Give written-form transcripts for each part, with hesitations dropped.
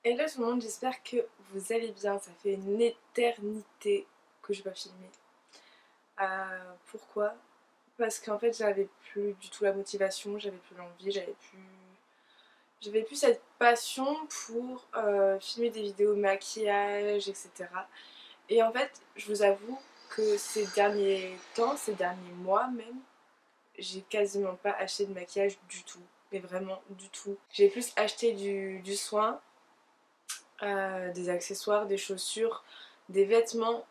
Hello tout le monde, j'espère que vous allez bien. Ça fait une éternité que je n'ai pas filmé. Pourquoi? Parce qu'en fait j'avais plus du tout la motivation, j'avais plus l'envie, j'avais plus cette passion pour filmer des vidéos maquillage, etc. Et en fait, je vous avoue que ces derniers temps, ces derniers mois même, j'ai quasiment pas acheté de maquillage du tout. Mais vraiment du tout. J'ai plus acheté du soin, des accessoires, des chaussures, des vêtements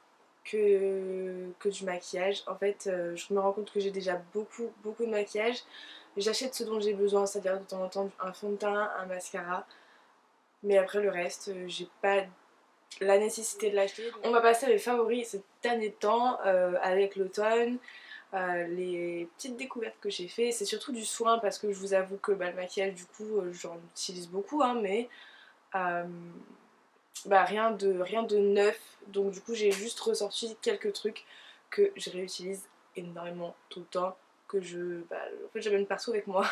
que du maquillage. En fait, je me rends compte que j'ai déjà beaucoup de maquillage. J'achète ce dont j'ai besoin, c'est-à-dire de temps en temps un fond de teint, un mascara. Mais après le reste, j'ai pas la nécessité de l'acheter. On va passer à mes favoris ces derniers temps avec l'automne. Les petites découvertes que j'ai fait, c'est surtout du soin parce que je vous avoue que le maquillage du coup j'en utilise beaucoup hein, mais euh, rien de neuf. Donc du coup j'ai juste ressorti quelques trucs que je réutilise énormément tout le temps, que en fait j'amène partout avec moi.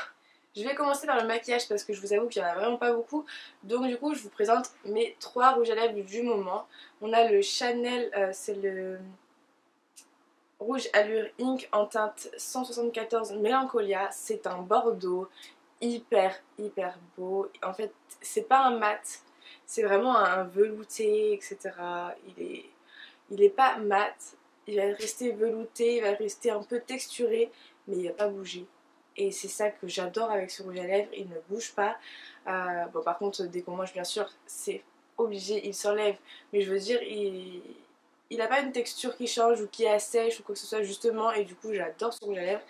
Je vais commencer par le maquillage parce que je vous avoue qu'il n'y en a vraiment pas beaucoup. Donc du coup je vous présente mes trois rouges à lèvres du moment. On a le Chanel, c'est le Rouge Allure Ink en teinte 174 Mélancolia. C'est un bordeaux hyper beau. En fait c'est pas un mat, c'est vraiment un velouté, etc. Il est pas mat, il va rester velouté, il va rester un peu texturé, mais il va pas bouger. Et c'est ça que j'adore avec ce rouge à lèvres, il ne bouge pas. Bon, par contre, dès qu'on mange, bien sûr, c'est obligé, il s'enlève. Mais je veux dire, il a pas une texture qui change ou qui assèche ou quoi que ce soit, justement. Et du coup, j'adore ce rouge à lèvres.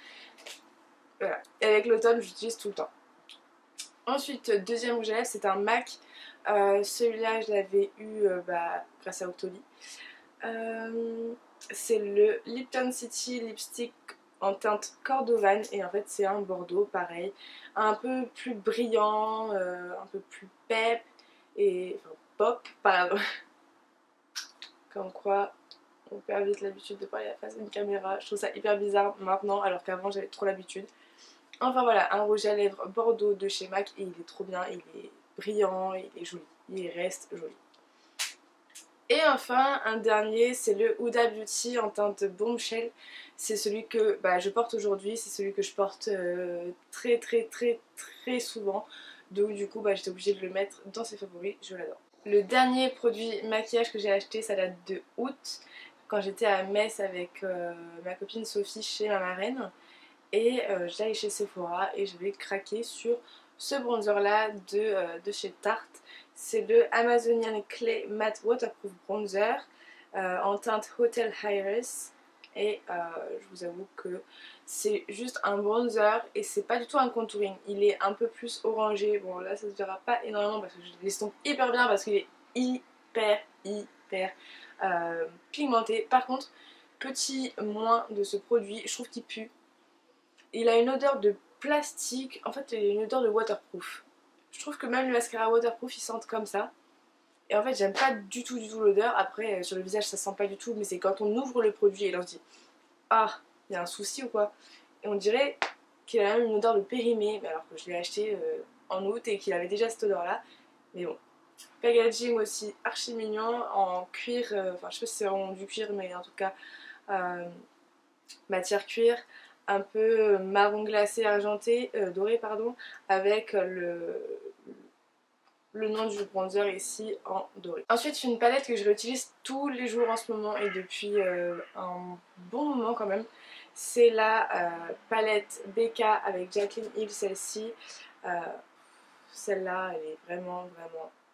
Voilà. Et avec l'automne, j'utilise tout le temps. Ensuite, deuxième rouge à lèvres, c'est un MAC. Celui-là, je l'avais eu grâce à Octoly. Euh, c'est le Lipton City Lipstick en teinte Cordovan et en fait c'est un bordeaux pareil, un peu plus brillant, un peu plus pep et enfin, pop, pardon. Comme quoi on perd vite l'habitude de parler à la face d'une caméra. Je trouve ça hyper bizarre maintenant alors qu'avant j'avais trop l'habitude. Enfin voilà, un rouge à lèvres bordeaux de chez MAC et il est trop bien, il est brillant, il est joli, il reste joli. Et enfin, un dernier, c'est le Huda Beauty en teinte Bombshell. C'est celui que je porte aujourd'hui, c'est celui que je porte très souvent. Donc du coup, j'étais obligée de le mettre dans ses favoris, je l'adore. Le dernier produit maquillage que j'ai acheté, ça date de août, quand j'étais à Metz avec ma copine Sophie chez ma marraine. Et j'allais chez Sephora et je vais craquer sur ce bronzer là de chez Tarte. C'est le Amazonian Clay Matte Waterproof Bronzer en teinte Hotel Iris. Et je vous avoue que c'est juste un bronzer et c'est pas du tout un contouring. Il est un peu plus orangé. Bon là ça se verra pas énormément parce que je l'estompe hyper bien parce qu'il est hyper pigmenté. Par contre, petit moins de ce produit, je trouve qu'il pue. Il a une odeur de plastique, en fait il a une odeur de waterproof. Je trouve que même les mascaras waterproof ils sentent comme ça. Et en fait j'aime pas du tout l'odeur. Après sur le visage ça sent pas du tout, mais c'est quand on ouvre le produit et là on se dit ah, il y a un souci ou quoi. Et on dirait qu'il a même une odeur de périmé, mais alors que je l'ai acheté en août et qu'il avait déjà cette odeur là. Mais bon. Packaging aussi archi mignon en cuir, enfin je sais pas si c'est vraiment du cuir mais en tout cas euh, matière cuir, un peu marron glacé argenté, doré pardon, avec le nom du bronzer ici en doré. Ensuite une palette que je réutilise tous les jours en ce moment et depuis un bon moment quand même. C'est la palette BK avec Jaclyn Hill, celle-ci. Euh, Celle-là elle est vraiment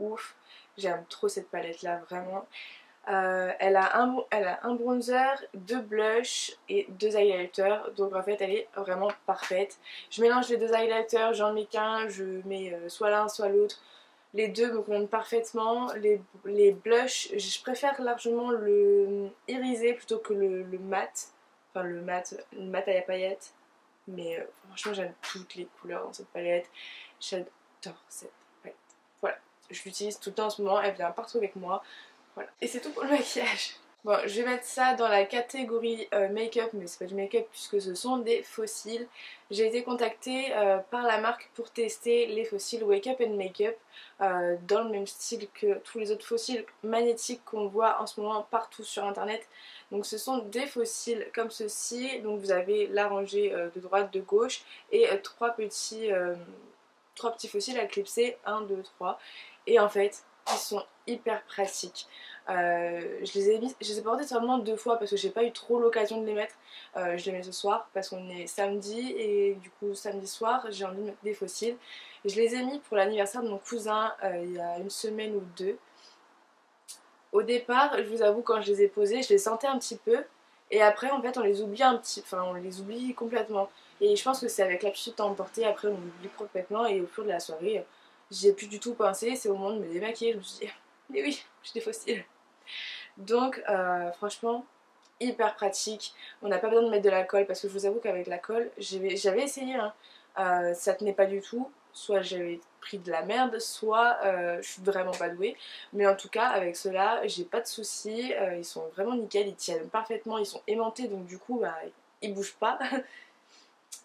ouf. J'aime trop cette palette là vraiment. Elle a un bronzer, deux blushs et deux highlighters. Donc en fait elle est vraiment parfaite. Je mélange les deux highlighters, j'en mets qu'un, je mets soit l'un soit l'autre. Les deux me conviennent parfaitement. Les blushs, je préfère largement le irisé plutôt que le mat. Enfin le mat à la paillette. Mais franchement j'aime toutes les couleurs dans cette palette. J'adore cette palette. Voilà, je l'utilise tout le temps en ce moment, elle vient partout avec moi. Voilà. Et c'est tout pour le maquillage. Bon, je vais mettre ça dans la catégorie make-up, mais c'est pas du make-up puisque ce sont des fossiles. J'ai été contactée par la marque pour tester les fossiles Wake Up and Make-up dans le même style que tous les autres fossiles magnétiques qu'on voit en ce moment partout sur internet. Donc ce sont des fossiles comme ceci, donc vous avez la rangée de droite, de gauche et trois petits fossiles à clipser, 1, 2, 3. Et en fait, ils sont hyper pratiques. Je les ai portés seulement 2 fois parce que j'ai pas eu trop l'occasion de les mettre. Je les mets ce soir parce qu'on est samedi et du coup samedi soir j'ai envie de mettre des fossiles. Et je les ai mis pour l'anniversaire de mon cousin il y a une semaine ou deux. Au départ, je vous avoue, quand je les ai posés, je les sentais un petit peu et après en fait on les oublie on les oublie complètement. Et je pense que c'est avec l'habitude d'en porter, après on oublie complètement et au cours de la soirée, j'y ai plus du tout pensé. C'est au moment de me démaquiller, je me suis dit, mais oui, j'ai des fossiles. Donc franchement hyper pratique, on n'a pas besoin de mettre de la colle parce que je vous avoue qu'avec la colle j'avais essayé hein. Ça tenait pas du tout, soit j'avais pris de la merde, soit je suis vraiment pas douée, mais en tout cas avec ceux-là j'ai pas de soucis, ils sont vraiment nickel, ils tiennent parfaitement, ils sont aimantés donc du coup bah, ils bougent pas.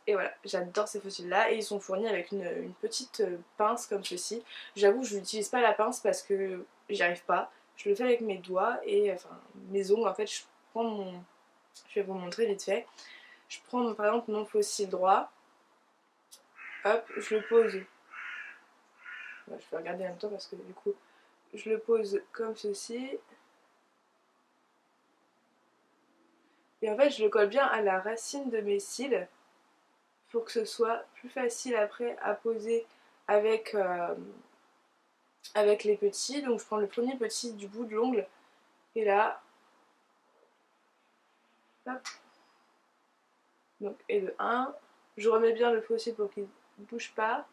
Et voilà, j'adore ces fossiles là et ils sont fournis avec une petite pince comme ceci. J'avoue je n'utilise pas la pince parce que j'y arrive pas, je le fais avec mes doigts et enfin mes ongles en fait. Je vais vous montrer vite fait. Je prends par exemple mon fossile droit, hop, je le pose. Je vais regarder en même temps parce que du coup je le pose comme ceci. Et en fait je le colle bien à la racine de mes cils pour que ce soit plus facile après à poser avec, avec les petits. Donc je prends le premier petit du bout de l'ongle et là, hop, donc et de 1, je remets bien le fossile pour qu'il ne bouge pas.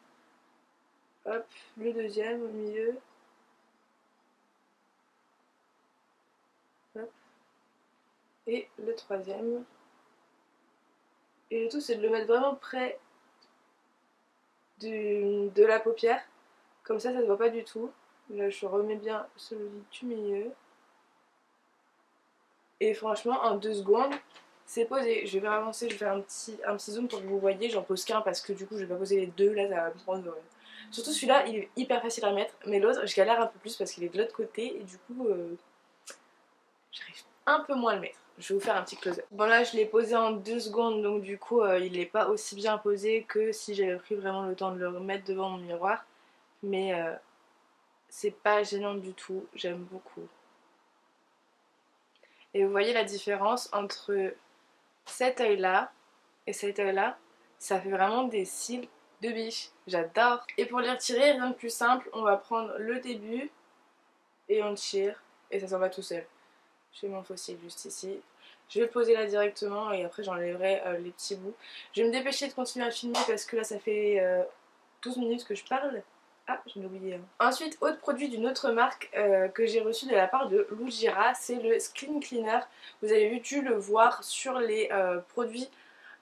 Hop, le deuxième au milieu. Hop. Et le troisième. Et le tout c'est de le mettre vraiment près de la paupière. Comme ça ne se voit pas du tout. Là je remets bien celui du milieu. Et franchement en 2 secondes c'est posé. Je vais avancer, je vais faire un petit zoom pour que vous voyez. J'en pose qu'un parce que du coup je vais pas poser les deux. Là ça va me prendre... Surtout celui-là il est hyper facile à mettre. Mais l'autre je galère un peu plus parce qu'il est de l'autre côté. Et du coup j'arrive un peu moins à le mettre. Je vais vous faire un petit close-up. Bon là je l'ai posé en 2 secondes. Donc du coup il n'est pas aussi bien posé que si j'avais pris vraiment le temps de le remettre devant mon miroir. Mais c'est pas gênant du tout. J'aime beaucoup. Et vous voyez la différence entre cet œil là et cet œil là, ça fait vraiment des cils de biche, j'adore. Et pour les retirer, rien de plus simple, on va prendre le début et on tire et ça s'en va tout seul. J'ai mon fossile juste ici, je vais le poser là directement et après j'enlèverai les petits bouts. Je vais me dépêcher de continuer à filmer parce que là ça fait 12 minutes que je parle. Ah, je l'ai oublié. Ensuite, autre produit d'une autre marque que j'ai reçu de la part de Loujira, c'est le Skin Cleaner. Vous avez dû le voir sur les produits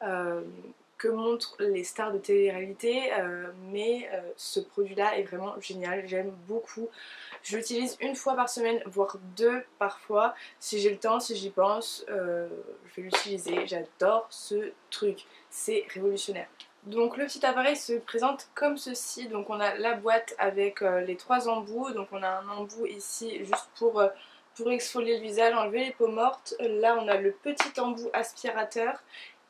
que montrent les stars de télé-réalité, mais ce produit-là est vraiment génial, j'aime beaucoup. Je l'utilise 1 fois par semaine, voire 2 parfois. Si j'ai le temps, si j'y pense, je vais l'utiliser. J'adore ce truc, c'est révolutionnaire. Donc le petit appareil se présente comme ceci. Donc on a la boîte avec les 3 embouts. Donc on a un embout ici juste pour exfolier le visage, enlever les peaux mortes. Là on a le petit embout aspirateur.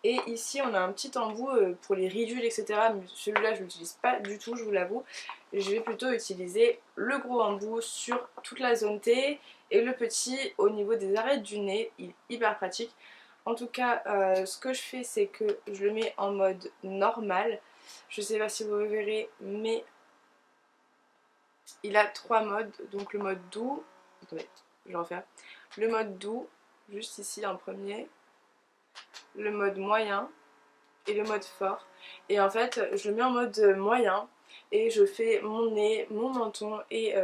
Et ici on a un petit embout pour les ridules etc. Mais celui-là je ne l'utilise pas du tout, je vous l'avoue. Je vais plutôt utiliser le gros embout sur toute la zone T. Et le petit au niveau des arêtes du nez. Il est hyper pratique. En tout cas, ce que je fais, c'est que je le mets en mode normal. Je sais pas si vous verrez, mais il a 3 modes. Donc le mode doux, attendez, je vais refaire. Le mode doux, juste ici en premier. Le mode moyen et le mode fort. Et en fait, je le mets en mode moyen et je fais mon nez, mon menton et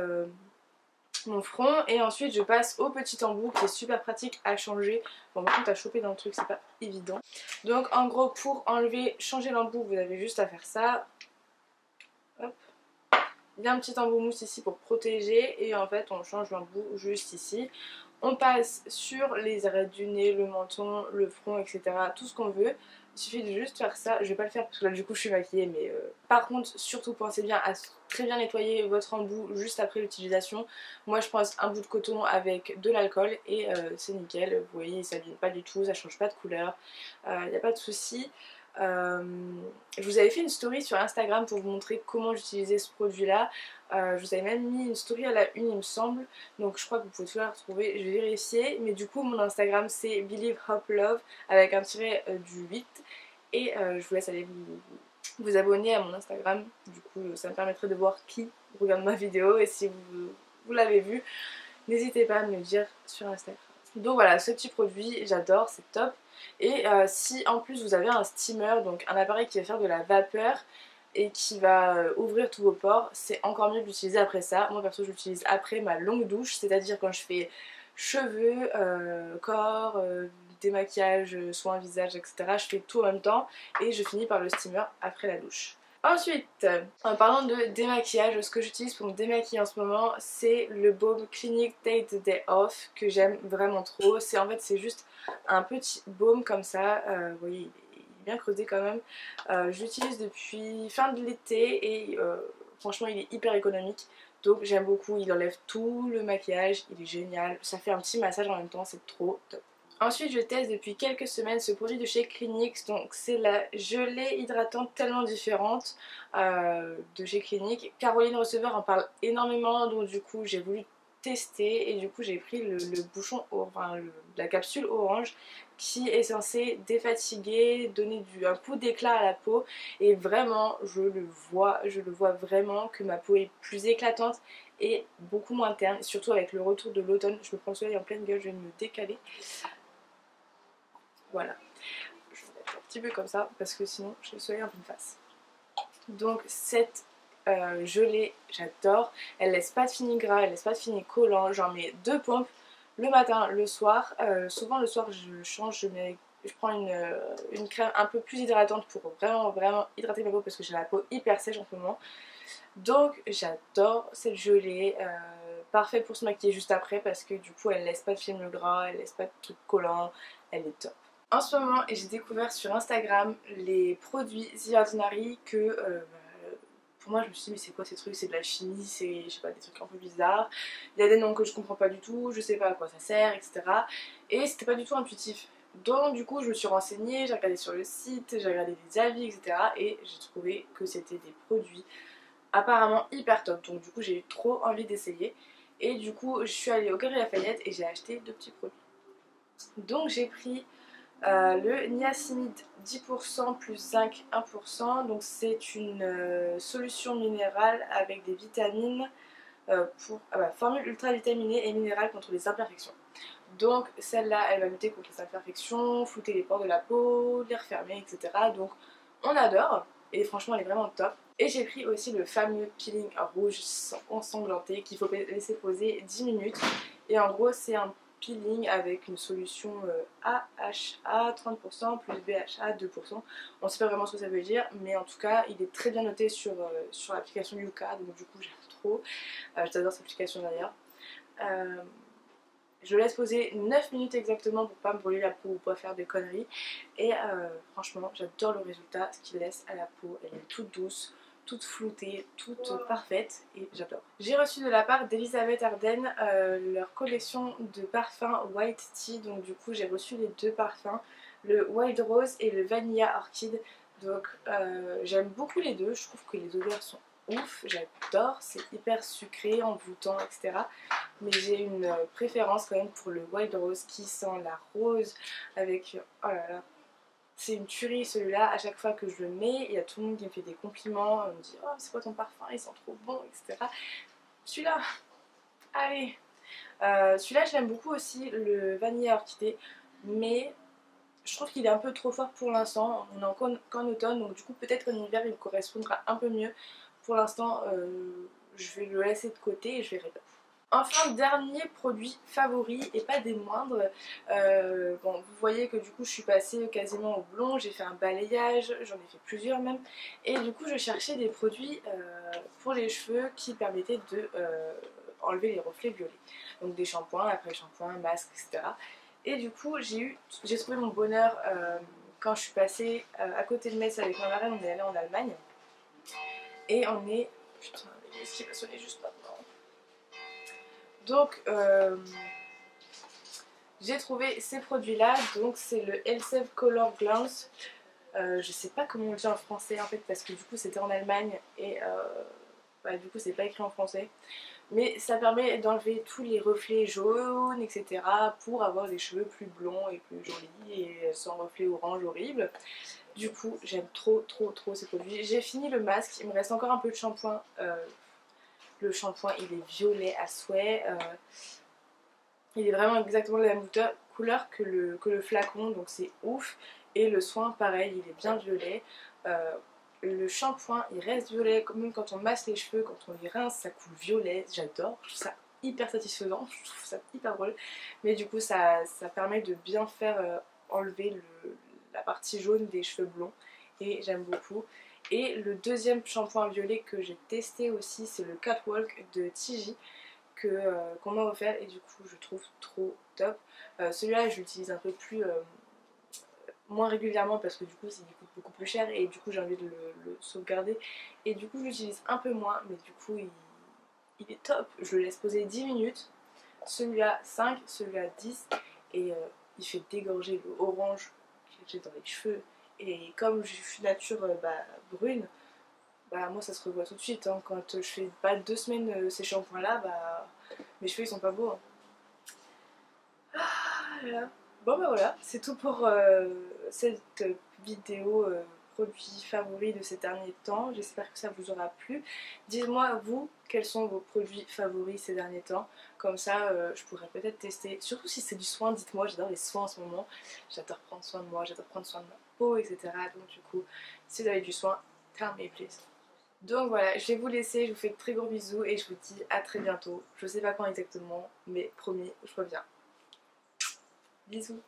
mon front, et ensuite je passe au petit embout qui est super pratique à changer. Bon, par contre à choper dans le truc c'est pas évident. Donc en gros pour enlever, changer l'embout vous avez juste à faire ça. Hop. Il y a un petit embout mousse ici pour protéger et en fait on change l'embout juste ici. On passe sur les arêtes du nez, le menton, le front, etc. Tout ce qu'on veut. Il suffit de juste faire ça. Je vais pas le faire parce que là du coup je suis maquillée, mais par contre surtout pensez bien à très bien nettoyer votre embout juste après l'utilisation. Moi je pense un bout de coton avec de l'alcool et c'est nickel. Vous voyez, il s'abîme pas du tout, ça change pas de couleur, il n'y a pas de souci. Je vous avais fait une story sur Instagram pour vous montrer comment j'utilisais ce produit là. Je vous avais même mis une story à la une il me semble, donc je crois que vous pouvez tout la retrouver, je vais vérifier. Mais du coup mon Instagram c'est Believe Hope Love avec un tiret du 8 et je vous laisse aller vous abonner à mon Instagram. Du coup ça me permettrait de voir qui regarde ma vidéo et si vous l'avez vu, n'hésitez pas à me le dire sur Instagram. Donc voilà, ce petit produit j'adore, c'est top. Et si en plus vous avez un steamer, donc un appareil qui va faire de la vapeur et qui va ouvrir tous vos pores, c'est encore mieux de l'utiliser après ça. Moi perso je l'utilise après ma longue douche, c'est-à-dire quand je fais cheveux, corps, démaquillage, soins visage, etc. Je fais tout en même temps et je finis par le steamer après la douche. Ensuite, en parlant de démaquillage, ce que j'utilise pour me démaquiller en ce moment, c'est le baume Clinique Take the Day Off que j'aime vraiment trop. En fait c'est juste un petit baume comme ça, vous voyez il est bien creusé quand même. Je l'utilise depuis fin de l'été et franchement il est hyper économique. Donc j'aime beaucoup, il enlève tout le maquillage, il est génial. Ça fait un petit massage en même temps, c'est trop top. Ensuite je teste depuis quelques semaines ce produit de chez Clinique, donc c'est la gelée hydratante tellement différente de chez Clinique. Caroline Receveur en parle énormément, donc du coup j'ai voulu tester et du coup j'ai pris le bouchon, la capsule orange qui est censée défatiguer, donner un coup d'éclat à la peau et vraiment je le vois vraiment que ma peau est plus éclatante et beaucoup moins terne, surtout avec le retour de l'automne. Je me prends le soleil en pleine gueule, je vais me décaler. Voilà, je vais mettre un petit peu comme ça parce que sinon j'ai le soleil en pleine face. Donc cette gelée, j'adore. Elle laisse pas de fini gras, elle laisse pas de fini collant. J'en mets 2 pompes le matin, le soir. Souvent le soir je change, je prends une crème un peu plus hydratante pour vraiment hydrater ma peau parce que j'ai la peau hyper sèche en ce moment. Donc j'adore cette gelée, parfait pour se maquiller juste après parce que du coup elle laisse pas de film gras, elle laisse pas de trucs collants, elle est top. En ce moment j'ai découvert sur Instagram les produits The Ordinary que pour moi je me suis dit mais c'est quoi ces trucs, c'est de la chimie, c'est je sais pas des trucs un peu bizarres, il y a des noms que je comprends pas du tout, je sais pas à quoi ça sert, etc. Et c'était pas du tout intuitif. Donc du coup je me suis renseignée, j'ai regardé sur le site, j'ai regardé des avis, etc. Et j'ai trouvé que c'était des produits apparemment hyper top, donc du coup j'ai eu trop envie d'essayer et du coup je suis allée au Galeries Lafayette et j'ai acheté 2 petits produits. Donc j'ai pris le niacinamide 10% plus zinc 1%, donc c'est une solution minérale avec des vitamines formule ultra vitaminée et minérale contre les imperfections. Donc celle-là elle va lutter contre les imperfections, flouter les pores de la peau, les refermer, etc. Donc on adore et franchement elle est vraiment top. Et j'ai pris aussi le fameux peeling rouge ensanglanté qu'il faut laisser poser 10 minutes. Et en gros c'est un peeling avec une solution AHA 30% plus BHA 2%. On ne sait pas vraiment ce que ça veut dire, mais en tout cas il est très bien noté sur l'application Yuka, donc du coup j'aime trop. J'adore cette application d'ailleurs. Je le laisse poser 9 minutes exactement pour pas me brûler la peau ou pas faire des conneries. Et franchement j'adore le résultat, ce qu'il laisse à la peau. Elle est toute douce, toute floutée, toute parfaite et j'adore. J'ai reçu de la part d'Elisabeth Arden leur collection de parfums White Tea. Donc du coup j'ai reçu les 2 parfums, le Wild Rose et le Vanilla Orchid. Donc j'aime beaucoup les deux, je trouve que les odeurs sont ouf, j'adore, c'est hyper sucré, envoûtant, etc. Mais j'ai une préférence quand même pour le Wild Rose qui sent la rose avec... Oh là là, c'est une tuerie celui-là, à chaque fois que je le mets, il y a tout le monde qui me fait des compliments, on me dit oh c'est quoi ton parfum, il sent trop bon, etc. Celui-là, allez celui-là je l'aime beaucoup aussi, le Vanilla Orchidée, mais je trouve qu'il est un peu trop fort pour l'instant, on est qu'en automne, donc du coup peut-être qu'en hiver il correspondra un peu mieux. Pour l'instant je vais le laisser de côté et je verrai pas. Enfin, dernier produit favori et pas des moindres, bon, vous voyez que du coup je suis passée quasiment au blond, j'ai fait un balayage, j'en ai fait plusieurs même, et du coup je cherchais des produits pour les cheveux qui permettaient de enlever les reflets violets. Donc des shampoings, après shampoing, masque, etc. Et du coup j'ai trouvé mon bonheur quand je suis passée à côté de Metz avec ma marraine. On est allé en Allemagne et on est... Putain, qui va sonner juste maintenant. Donc j'ai trouvé ces produits là, donc c'est le Elseve Color Glance. Je sais pas comment on le dit en français en fait, parce que du coup c'était en Allemagne et bah, du coup c'est pas écrit en français. Mais ça permet d'enlever tous les reflets jaunes, etc. pour avoir des cheveux plus blonds et plus jolis et sans reflets orange horrible. Du coup j'aime trop ces produits. J'ai fini le masque, il me reste encore un peu de shampoing. Le shampoing il est violet à souhait. Il est vraiment exactement de la même couleur que le flacon, donc c'est ouf. Et le soin pareil, il est bien violet. Le shampoing il reste violet, même quand on masse les cheveux, quand on les rince ça coule violet. J'adore, je trouve ça hyper satisfaisant, je trouve ça hyper drôle. Mais du coup ça permet de bien faire enlever la partie jaune des cheveux blonds et j'aime beaucoup. Et le deuxième shampoing violet que j'ai testé aussi, c'est le Catwalk de Tiji qu'on m'a offert et du coup je trouve trop top. Celui-là je l'utilise un peu plus moins régulièrement parce que du coup il coûte beaucoup plus cher et du coup j'ai envie de le sauvegarder et du coup je l'utilise un peu moins, mais du coup il est top. Je le laisse poser 10 minutes, celui-là 5, celui-là 10 et il fait dégorger le orange que j'ai dans les cheveux. Et comme je suis nature brune, bah moi ça se revoit tout de suite, hein. Quand je fais pas 2 semaines ces shampoings là, bah mes cheveux ils sont pas beaux, hein. Ah là là. Bon bah voilà, c'est tout pour cette vidéo produits favoris de ces derniers temps. J'espère que ça vous aura plu. Dites-moi vous, quels sont vos produits favoris ces derniers temps. Comme ça je pourrais peut-être tester. Surtout si c'est du soin, dites-moi, j'adore les soins en ce moment. J'adore prendre soin de moi, j'adore prendre soin de ma peau, etc. Donc du coup, si vous avez du soin, tell me please. Donc voilà, je vais vous laisser, je vous fais de très gros bisous et je vous dis à très bientôt. Je sais pas quand exactement, mais promis, je reviens. Bisous.